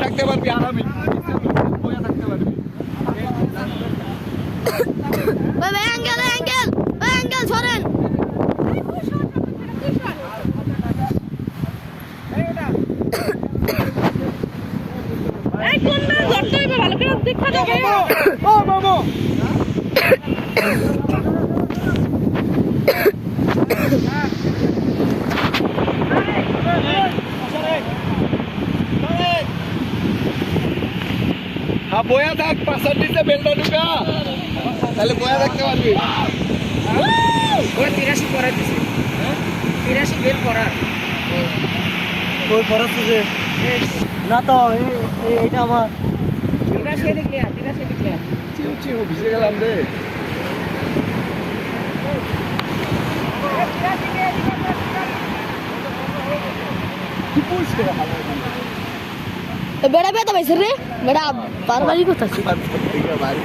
থাকতে পারবি আরামে বয়া থাকতে পারবি ওই অ্যাঙ্গেল সরেন এই কোনটা ধরতে হইবে ভালো করে দেখা যাবে ও মামা হ্যাঁ বয়া থাক পাশার নিচে বেলটা ঢুকা তাহলে বয়া থাকতে পারবি ওই 83 করা দিছে 83 বের করা ওই পড়াচ্ছে যে না তো এইটা আমার 83 ক্লিয়ার 83 ক্লিয়ার চিউ চিউ ভিজে গেলাম রে কি পুষছে বেড়া বেতা পাইছে রে বেড়া বারবারই কথা বাড়ি